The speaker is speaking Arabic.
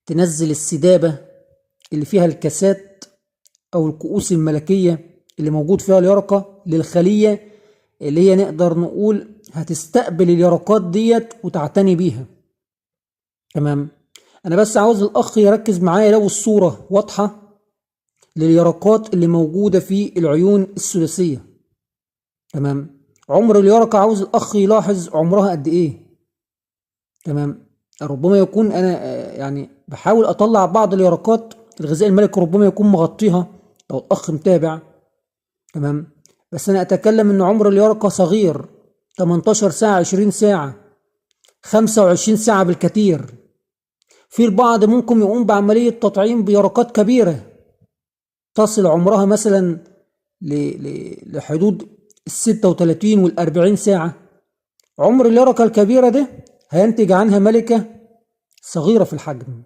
تنزل السدابة اللي فيها الكاسات أو الكؤوس الملكية اللي موجود فيها اليرقة للخلية اللي هي نقدر نقول هتستقبل اليرقات ديت وتعتني بيها. تمام. أنا بس عاوز الأخ يركز معايا لو الصورة واضحة لليرقات اللي موجودة في العيون الثلاثية. تمام. عمر اليرقة عاوز الأخ يلاحظ عمرها قد إيه. تمام. ربما يكون أنا يعني بحاول أطلع بعض اليرقات الغذاء الملكي ربما يكون مغطيها لو الأخ متابع. تمام. بس أنا أتكلم إن عمر اليرقة صغير، 18 ساعة، 20 ساعة، 25 ساعة بالكثير. في البعض ممكن يقوم بعملية تطعيم بيرقات كبيرة تصل عمرها مثلا لحدود 36 و40 ساعة. عمر اليرقة الكبيرة ده هينتج عنها ملكة صغيرة في الحجم.